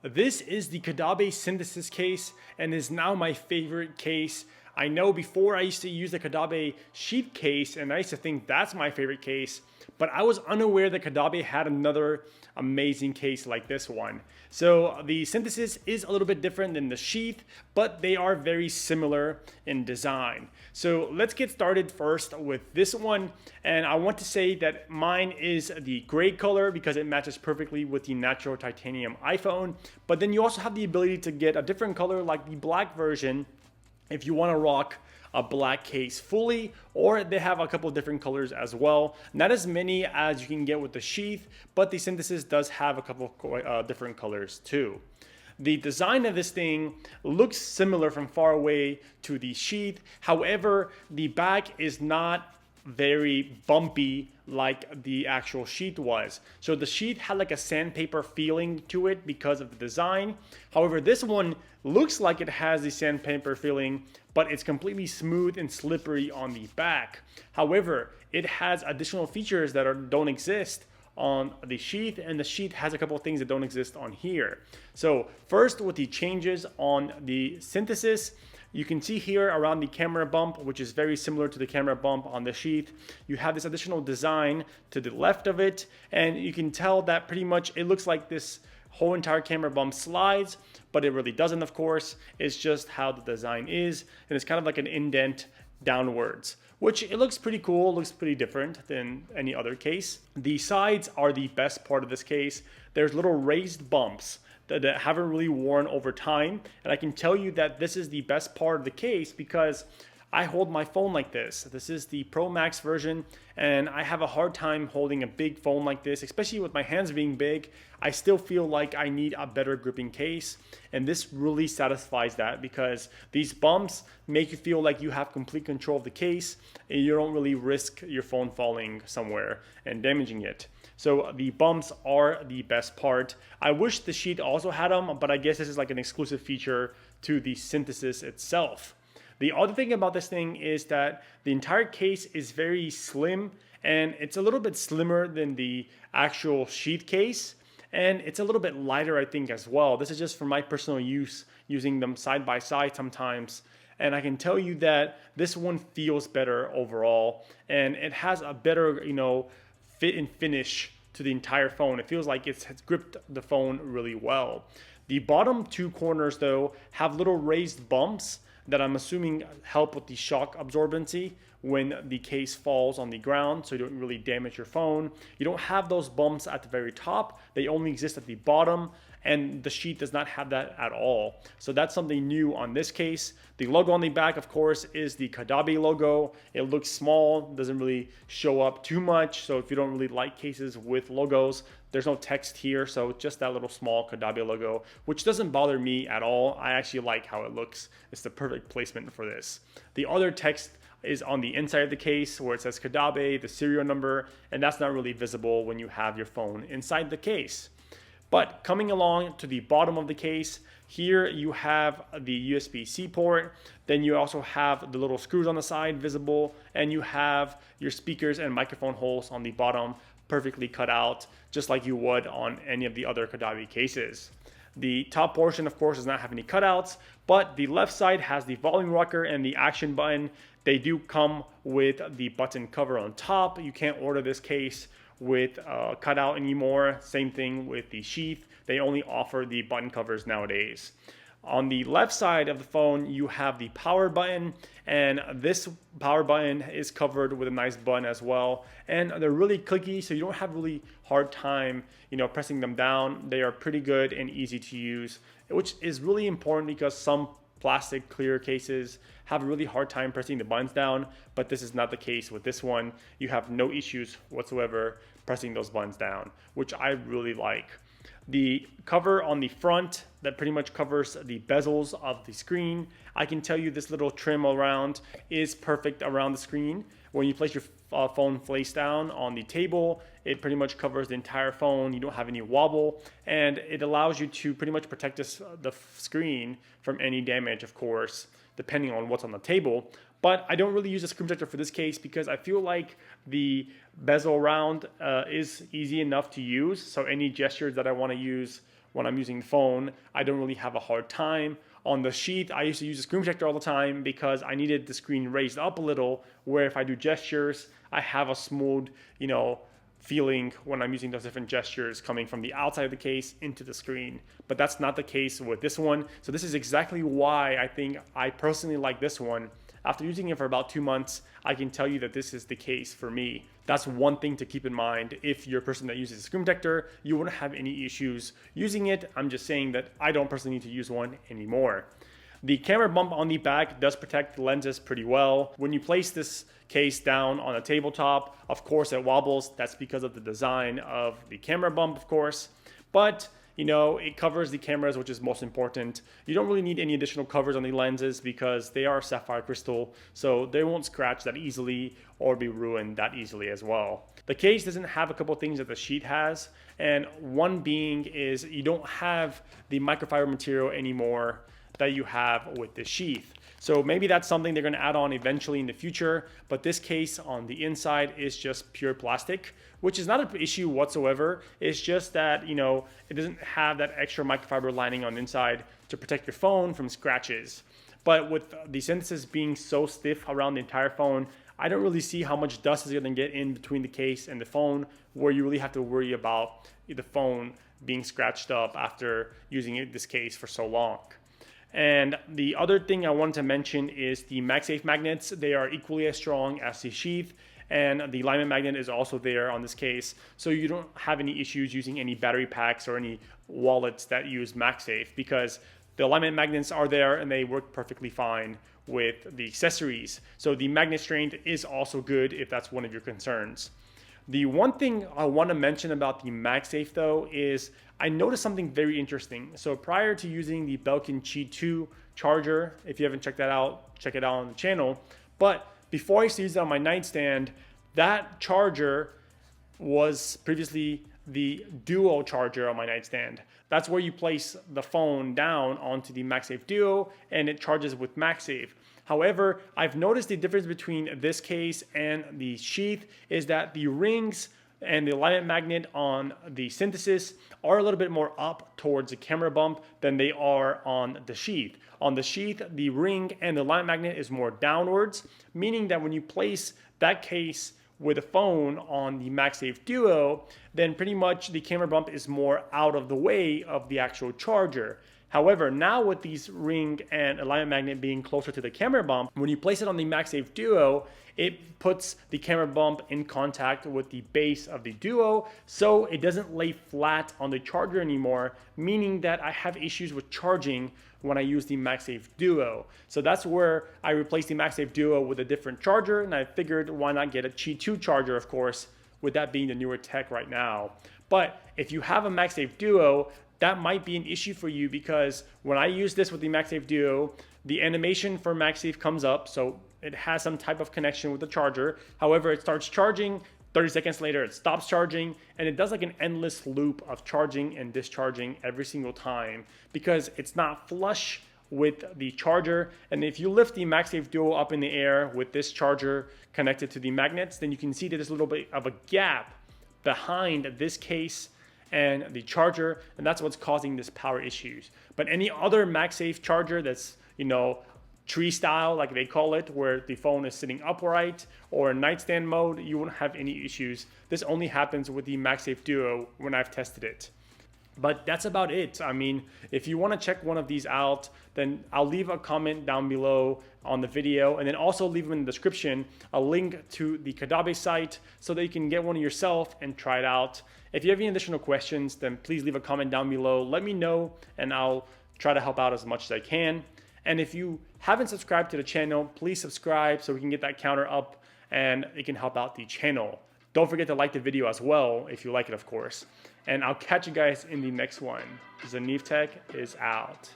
This is the Caudabe Synthesis case and is now my favorite case. I know before I used to use the Caudabe Sheath case and I used to think that's my favorite case, but I was unaware that Caudabe had another amazing case like this one. So the Synthesis is a little bit different than the Sheath, but they are very similar in design. So let's get started first with this one. And I want to say that mine is the gray color because it matches perfectly with the natural titanium iPhone. But then you also have the ability to get a different color like the black version if you want to rock a black case fully, or they have a couple of different colors as well. Not as many as you can get with the Sheath, but the Synthesis does have a couple of different colors too. The design of this thing looks similar from far away to the Sheath. However, the back is not very bumpy like the actual Sheath was. So the Sheath had like a sandpaper feeling to it because of the design. However, this one looks like it has the sandpaper feeling, but it's completely smooth and slippery on the back. However, it has additional features that don't exist on the Sheath, and the Sheath has a couple of things that don't exist on here. So first, with the changes on the Synthesis, you can see here around the camera bump, which is very similar to the camera bump on the Sheath, you have this additional design to the left of it, and you can tell that pretty much it looks like this whole entire camera bump slides, but it really doesn't, of course. It's just how the design is, and it's kind of like an indent downwards, which it looks pretty cool, looks pretty different than any other case. The sides are the best part of this case. There's little raised bumps that haven't really worn over time, and I can tell you that this is the best part of the case because I hold my phone like this. This is the Pro Max version, and I have a hard time holding a big phone like this, especially with my hands being big. I still feel like I need a better gripping case, and this really satisfies that because these bumps make you feel like you have complete control of the case, and you don't really risk your phone falling somewhere and damaging it. So the bumps are the best part. I wish the Sheath also had them, but I guess this is like an exclusive feature to the Synthesis itself. The other thing about this thing is that the entire case is very slim, and it's a little bit slimmer than the actual Sheath case, and it's a little bit lighter, I think, as well. This is just for my personal use, using them side by side sometimes, and I can tell you that this one feels better overall, and it has a better, fit and finish to the entire phone. It feels like it's gripped the phone really well. The bottom two corners, though, have little raised bumps that I'm assuming help with the shock absorbency when the case falls on the ground, so you don't really damage your phone. You don't have those bumps at the very top. They only exist at the bottom, and the Sheath does not have that at all. So that's something new on this case. The logo on the back, of course, is the Caudabe logo. It looks small, doesn't really show up too much, so if you don't really like cases with logos, there's no text here, so just that little small Caudabe logo, which doesn't bother me at all. I actually like how it looks. It's the perfect placement for this. The other text is on the inside of the case where it says Caudabe, the serial number, and that's not really visible when you have your phone inside the case. But coming along to the bottom of the case, here you have the USB-C port, then you also have the little screws on the side visible, and you have your speakers and microphone holes on the bottom perfectly cut out, just like you would on any of the other Caudabe cases. The top portion, of course, does not have any cutouts, but the left side has the volume rocker and the action button. They do come with the button cover on top. You can't order this case with cutout anymore. Same thing with the Sheath. They only offer the button covers nowadays. On the left side of the phone, you have the power button, and this power button is covered with a nice button as well. And they're really clicky, so you don't have really hard time, pressing them down. They are pretty good and easy to use, which is really important because some plastic clear cases have a really hard time pressing the buttons down, but this is not the case with this one. You have no issues whatsoever pressing those buttons down, which I really like. The cover on the front that pretty much covers the bezels of the screen, I can tell you this little trim around is perfect around the screen. When you place your phone face down on the table, it pretty much covers the entire phone. You don't have any wobble, and it allows you to pretty much protect the screen from any damage, of course, depending on what's on the table. But I don't really use a screen protector for this case because I feel like the bezel around is easy enough to use. So any gestures that I want to use when I'm using the phone, I don't really have a hard time. On the Sheath, I used to use a screen protector all the time because I needed the screen raised up a little, where if I do gestures, I have a smooth, feeling when I'm using those different gestures coming from the outside of the case into the screen. But that's not the case with this one. So this is exactly why I think I personally like this one. After using it for about 2 months, I can tell you that this is the case for me. That's one thing to keep in mind. If you're a person that uses a screen protector, you wouldn't have any issues using it. I'm just saying that I don't personally need to use one anymore. The camera bump on the back does protect the lenses pretty well. When you place this case down on a tabletop, of course it wobbles. That's because of the design of the camera bump, of course. But it covers the cameras, which is most important. You don't really need any additional covers on the lenses because they are sapphire crystal, so they won't scratch that easily or be ruined that easily as well. The case doesn't have a couple things that the Sheath has, and one being is you don't have the microfiber material anymore that you have with the Sheath. So maybe that's something they're going to add on eventually in the future, but this case on the inside is just pure plastic, which is not an issue whatsoever. It's just that, it doesn't have that extra microfiber lining on the inside to protect your phone from scratches. But with the Synthesis being so stiff around the entire phone, I don't really see how much dust is going to get in between the case and the phone where you really have to worry about the phone being scratched up after using this case for so long. And the other thing I wanted to mention is the MagSafe magnets. They are equally as strong as the Sheath, and the alignment magnet is also there on this case. So you don't have any issues using any battery packs or any wallets that use MagSafe because the alignment magnets are there and they work perfectly fine with the accessories. So the magnet strength is also good if that's one of your concerns. The one thing I want to mention about the MagSafe though is I noticed something very interesting. So prior to using the Belkin Qi 2 charger, if you haven't checked that out, check it out on the channel. But before I used to use it on my nightstand, that charger was previously the Duo charger on my nightstand. That's where you place the phone down onto the MagSafe Duo and it charges with MagSafe. However, I've noticed the difference between this case and the Sheath is that the rings and the alignment magnet on the Synthesis are a little bit more up towards the camera bump than they are on the Sheath. On the Sheath, the ring and the alignment magnet is more downwards, meaning that when you place that case with a phone on the MagSafe Duo, then pretty much the camera bump is more out of the way of the actual charger. However, now with these ring and alignment magnet being closer to the camera bump, when you place it on the MagSafe Duo, it puts the camera bump in contact with the base of the Duo, so it doesn't lay flat on the charger anymore, meaning that I have issues with charging when I use the MagSafe Duo. So that's where I replaced the MagSafe Duo with a different charger, and I figured why not get a Qi 2 charger, of course, with that being the newer tech right now. But if you have a MagSafe Duo, that might be an issue for you because when I use this with the MagSafe Duo, the animation for MagSafe comes up, so it has some type of connection with the charger. However, it starts charging, 30 seconds later it stops charging, and it does like an endless loop of charging and discharging every single time because it's not flush with the charger. And if you lift the MagSafe Duo up in the air with this charger connected to the magnets, then you can see that there's a little bit of a gap behind this case and the charger, and that's what's causing this power issues. But any other MagSafe charger that's, tree style, like they call it, where the phone is sitting upright or in nightstand mode, you won't have any issues. This only happens with the MagSafe Duo when I've tested it. But that's about it. I mean, if you want to check one of these out, then I'll leave a comment down below on the video, and then also leave in the description a link to the Caudabe site so that you can get one yourself and try it out. If you have any additional questions, then please leave a comment down below. Let me know, and I'll try to help out as much as I can. And if you haven't subscribed to the channel, please subscribe so we can get that counter up and it can help out the channel. Don't forget to like the video as well if you like it, of course. And I'll catch you guys in the next one. Zanif Tech is out.